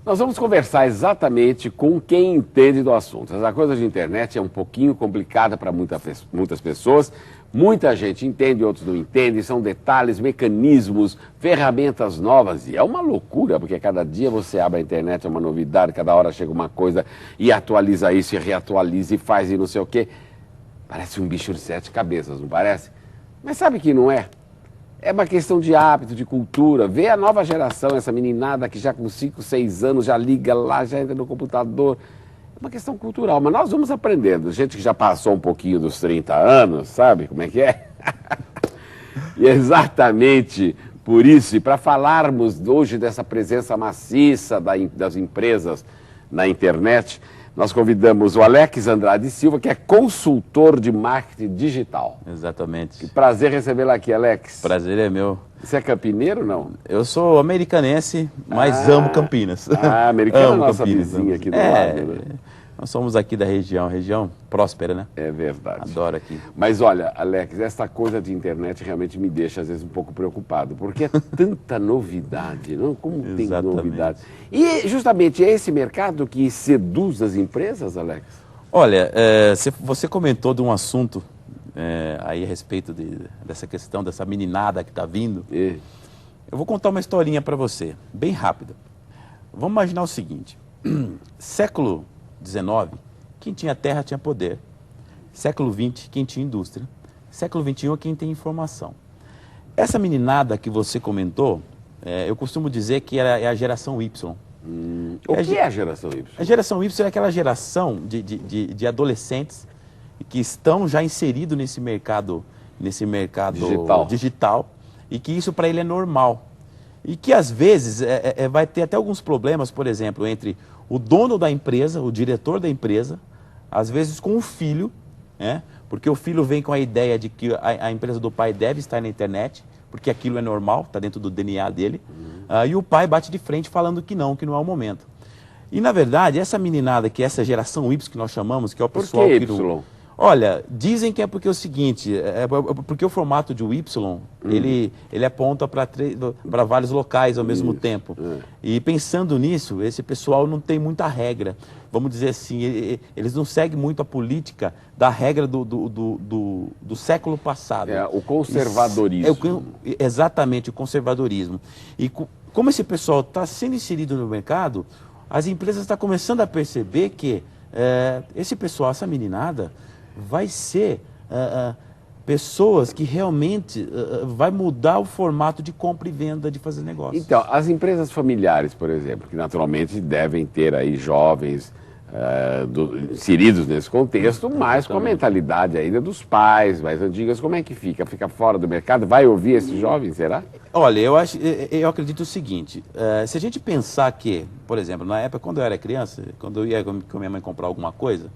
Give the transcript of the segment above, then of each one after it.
Nós vamos conversar exatamente com quem entende do assunto. Essa coisa de internet é um pouquinho complicada para muitas pessoas. Muita gente entende, outros não entendem. São detalhes, mecanismos, ferramentas novas. E é uma loucura, porque cada dia você abre a internet, é uma novidade, cada hora chega uma coisa e atualiza isso, e reatualiza, e faz e não sei o quê. Parece um bicho de 7 cabeças, não parece? Mas sabe que não é? É uma questão de hábito, de cultura. Vê a nova geração, essa meninada que já com 5, 6 anos já liga lá, já entra no computador. É uma questão cultural, mas nós vamos aprendendo. Gente que já passou um pouquinho dos 30 anos, sabe como é que é? E exatamente por isso, e para falarmos hoje dessa presença maciça das empresas na internet, nós convidamos o Alex Andrade Silva, que é consultor de marketing digital. Exatamente. Que prazer recebê-lo aqui, Alex. Prazer é meu. Você é campineiro ou não? Eu sou americanense, mas amo Campinas. Americana é a amo nossa Campinas, vizinha aqui do lado, né? Nós somos aqui da região próspera, né? É verdade. Adoro aqui. Mas olha, Alex, essa coisa de internet realmente me deixa às vezes um pouco preocupado, porque é tanta novidade, não? Como tem novidade. E justamente é esse mercado que seduz as empresas, Alex? Olha, você comentou de um assunto aí a respeito dessa questão, dessa meninada que está vindo. É. Eu vou contar uma historinha para você, bem rápida. Vamos imaginar o seguinte, século XIX, quem tinha terra tinha poder. Século XX, quem tinha indústria. Século XXI, quem tem informação. Essa meninada que você comentou, eu costumo dizer que é a geração Y. O que é a geração Y? A geração Y é aquela geração de adolescentes que estão já inseridos nesse mercado digital e que isso para ele é normal. E que às vezes vai ter até alguns problemas, por exemplo, entre o dono da empresa, o diretor da empresa, às vezes com o filho, né? Porque o filho vem com a ideia de que a empresa do pai deve estar na internet, porque aquilo é normal, está dentro do DNA dele, e o pai bate de frente falando que não é o momento. E na verdade, essa meninada, que é essa geração Y que nós chamamos, que é o pessoal Por que que... Y? Olha, dizem que é porque é o seguinte, porque o formato de Y, ele aponta para vários locais ao mesmo tempo. E pensando nisso, esse pessoal não tem muita regra. Vamos dizer assim, eles não seguem muito a política da regra do século passado. É o conservadorismo. Exatamente, o conservadorismo. E como esse pessoal está sendo inserido no mercado, as empresas estão começando a perceber que esse pessoal, essa meninada, vai ser pessoas que realmente vai mudar o formato de compra e venda, de fazer negócio. Então, as empresas familiares, por exemplo, que naturalmente devem ter aí jovens inseridos nesse contexto, mas com a mentalidade ainda dos pais mais antigas, como é que fica? Fica fora do mercado? Vai ouvir esses jovens, será? Olha, eu acredito o seguinte, se a gente pensar que, por exemplo, na época quando eu era criança, quando eu ia com minha mãe comprar alguma coisa,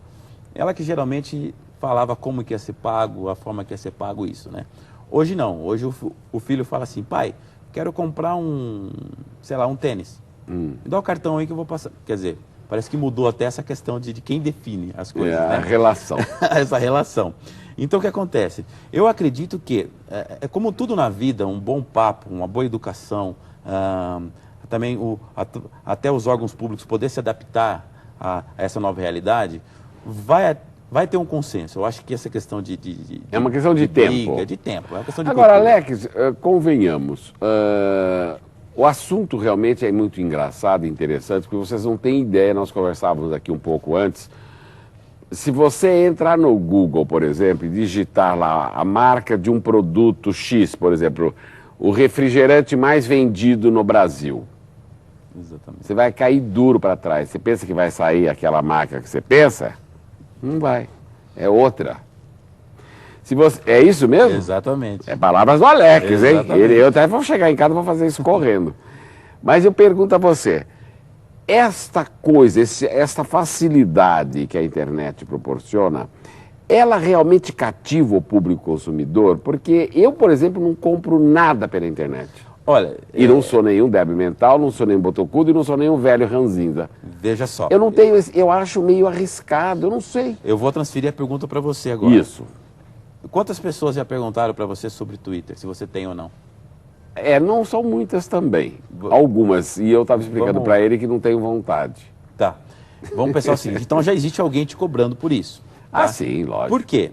ela que geralmente falava como que ia ser pago, a forma que ia ser pago isso, né? Hoje não, hoje o filho fala assim, pai, quero comprar um tênis, me dá o cartão aí que eu vou passar. Quer dizer, parece que mudou até essa questão de quem define as coisas, né? A relação. Essa relação. Então o que acontece? Eu acredito que, como tudo na vida, um bom papo, uma boa educação, também até os órgãos públicos poder se adaptar a essa nova realidade, vai ter um consenso. Eu acho que essa questão é uma questão de tempo. Briga, de tempo. É uma questão de Agora, cultura. Alex, convenhamos, o assunto realmente é muito engraçado e interessante, porque vocês não têm ideia, nós conversávamos aqui um pouco antes. Se você entrar no Google, por exemplo, e digitar lá a marca de um produto X, por exemplo, o refrigerante mais vendido no Brasil, Exatamente. você vai cair duro para trás. Você pensa que vai sair aquela marca que você pensa? Não vai. É outra. É isso mesmo? Exatamente. É palavras do Alex, Exatamente. hein? Eu até vou chegar em casa e vou fazer isso correndo. Mas eu pergunto a você, esta coisa, esta facilidade que a internet proporciona, ela realmente cativa o público consumidor? Porque eu, por exemplo, não compro nada pela internet. Olha, E não sou nenhum débil mental, não sou nenhum botocudo e não sou nenhum velho ranzinza. veja só. Eu não tenho, eu acho meio arriscado, eu não sei. Eu vou transferir a pergunta para você agora. Isso. Quantas pessoas já perguntaram para você sobre Twitter, se você tem ou não? Não são muitas também. Algumas. E eu estava explicando para ele que não tenho vontade. Tá. Vamos pensar o seguinte, então já existe alguém te cobrando por isso. Tá? Ah, sim, lógico. Por quê?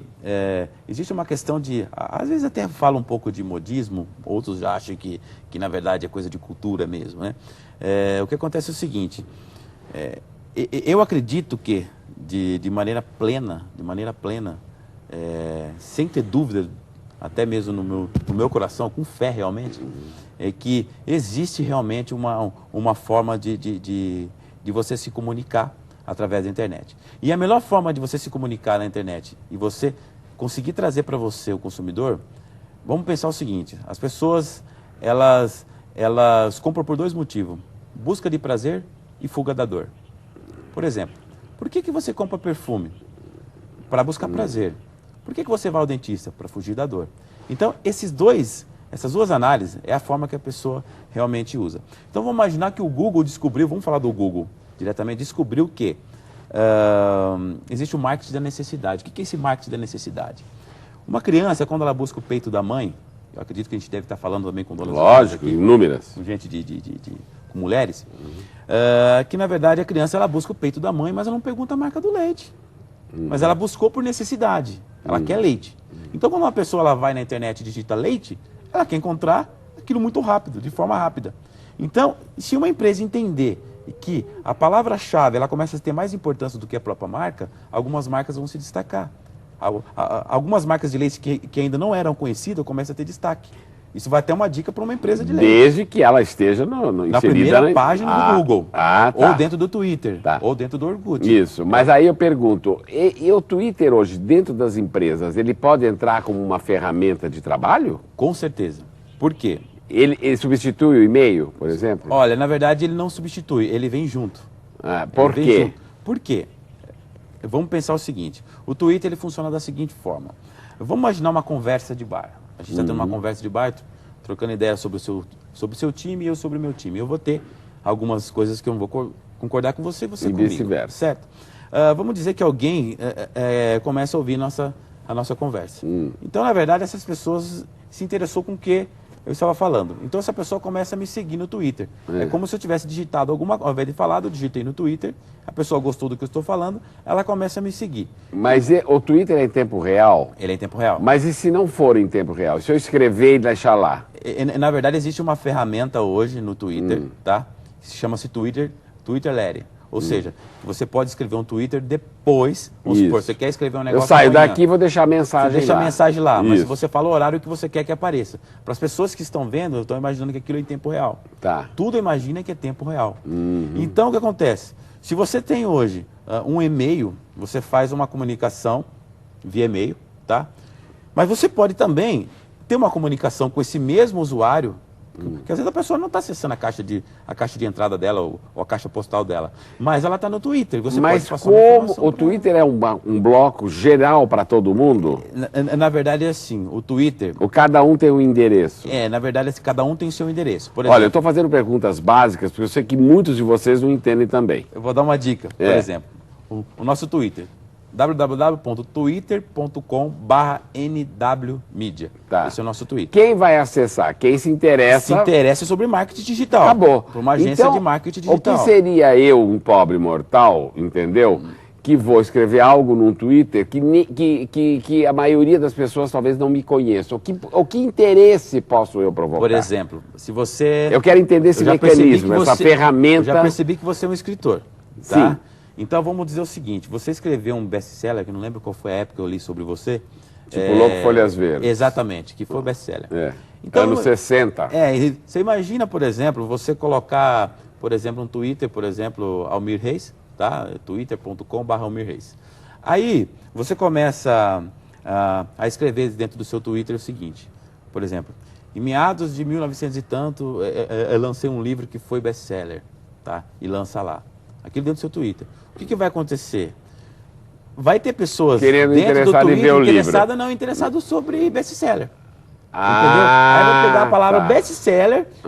Existe uma questão de, às vezes até fala um pouco de modismo, outros já acham que na verdade é coisa de cultura mesmo, né? O que acontece é o seguinte, eu acredito que de maneira plena, sem ter dúvida, até mesmo no meu coração, com fé realmente, é que existe realmente uma forma de você se comunicar através da internet. E a melhor forma de você se comunicar na internet e você conseguir trazer para você, o consumidor, vamos pensar o seguinte, as pessoas, elas compram por dois motivos, busca de prazer e fuga da dor. Por exemplo, por que você compra perfume? Para buscar prazer. Por que você vai ao dentista? Para fugir da dor. Então, essas duas análises é a forma que a pessoa realmente usa. Então, vamos imaginar que o Google descobriu, vamos falar do Google diretamente, descobriu que existe o marketing da necessidade. O que é esse marketing da necessidade? Uma criança, quando ela busca o peito da mãe, eu acredito que a gente deve estar falando também com donas lógico, inúmeras. Com gente com mulheres, que na verdade a criança ela busca o peito da mãe, mas ela não pergunta a marca do leite. Mas ela buscou por necessidade, ela quer leite. Então quando uma pessoa ela vai na internet e digita leite, ela quer encontrar aquilo muito rápido, de forma rápida. Então, se uma empresa entender que a palavra-chave ela começa a ter mais importância do que a própria marca, algumas marcas vão se destacar. Algumas marcas de leite que ainda não eram conhecidas começam a ter destaque. Isso vai ter uma dica para uma empresa de leite. Desde que ela esteja na primeira página do Google, tá. Ou dentro do Twitter, tá. Ou dentro do Orkut. Isso, mas aí eu pergunto, e o Twitter hoje, dentro das empresas, ele pode entrar como uma ferramenta de trabalho? Com certeza. Por quê? Ele substitui o e-mail, por exemplo? Olha, na verdade ele não substitui, ele vem junto. Por quê? Por quê? Vamos pensar o seguinte, o Twitter ele funciona da seguinte forma. Vamos imaginar uma conversa de bar. A gente está tendo uma conversa de bar, trocando ideias sobre o seu time e eu sobre o meu time. Eu vou ter algumas coisas que eu não vou concordar com você e você comigo. E vice-versa. Certo? Vamos dizer que alguém começa a ouvir a nossa conversa. Então, na verdade, essas pessoas se interessou com o que eu estava falando. Então, essa pessoa começa a me seguir no Twitter. É como se eu tivesse digitado ao invés de falar, eu digitei no Twitter, a pessoa gostou do que eu estou falando, ela começa a me seguir. Mas o Twitter é em tempo real? Ele é em tempo real. Mas e se não for em tempo real? Se eu escrever e deixar lá? Na verdade, existe uma ferramenta hoje no Twitter, tá? Que se chama-se Twitter Letter. Ou seja, você pode escrever um Twitter depois, vamos supor, você quer escrever um negócio eu saio daqui e vou deixar a mensagem lá. Você deixa a mensagem lá, mas você fala o horário que você quer que apareça. Para as pessoas que estão vendo, eu estou imaginando que aquilo é em tempo real. Tá. Tudo imagina que é tempo real. Então, o que acontece? Se você tem hoje um e-mail, você faz uma comunicação via e-mail, tá? Mas você pode também ter uma comunicação com esse mesmo usuário, porque às vezes a pessoa não está acessando a caixa de entrada dela ou a caixa postal dela, mas ela está no Twitter. Mas como o Twitter é um bloco geral para todo mundo? Na verdade é assim, o Twitter... Cada um tem um endereço. Na verdade cada um tem o seu endereço. Por exemplo, olha, eu estou fazendo perguntas básicas, porque eu sei que muitos de vocês não entendem também. Eu vou dar uma dica, por exemplo, o nosso Twitter. www.twitter.com/nwmedia. Tá. Esse é o nosso Twitter. Quem vai acessar? Quem se interessa... Se interessa sobre marketing digital. Acabou. Para uma agência de marketing digital. O que seria eu, um pobre mortal, entendeu? Que vou escrever algo num Twitter que a maioria das pessoas talvez não me conheça. O que interesse posso eu provocar? Por exemplo, se você... Eu quero entender esse mecanismo, essa ferramenta... Eu já percebi que você é um escritor, tá? Sim. Então vamos dizer o seguinte, você escreveu um best-seller, que eu não lembro qual foi a época que eu li sobre você. Tipo Louco Folhas Verdes. Exatamente, que foi o best-seller. Então, anos 60. Você imagina, por exemplo, você colocar, por exemplo, um Twitter, por exemplo, Almir Reis, tá? twitter.com/Almir Reis. Aí você começa a escrever dentro do seu Twitter o seguinte, por exemplo, em meados de 1900 e tanto, eu lancei um livro que foi best-seller, tá? E lança lá. Aquilo dentro do seu Twitter. O que vai acontecer? Vai ter pessoas querendo dentro do Twitter em ver o interessadas não interessadas sobre best-seller. Entendeu? Aí vai pegar a palavra best-seller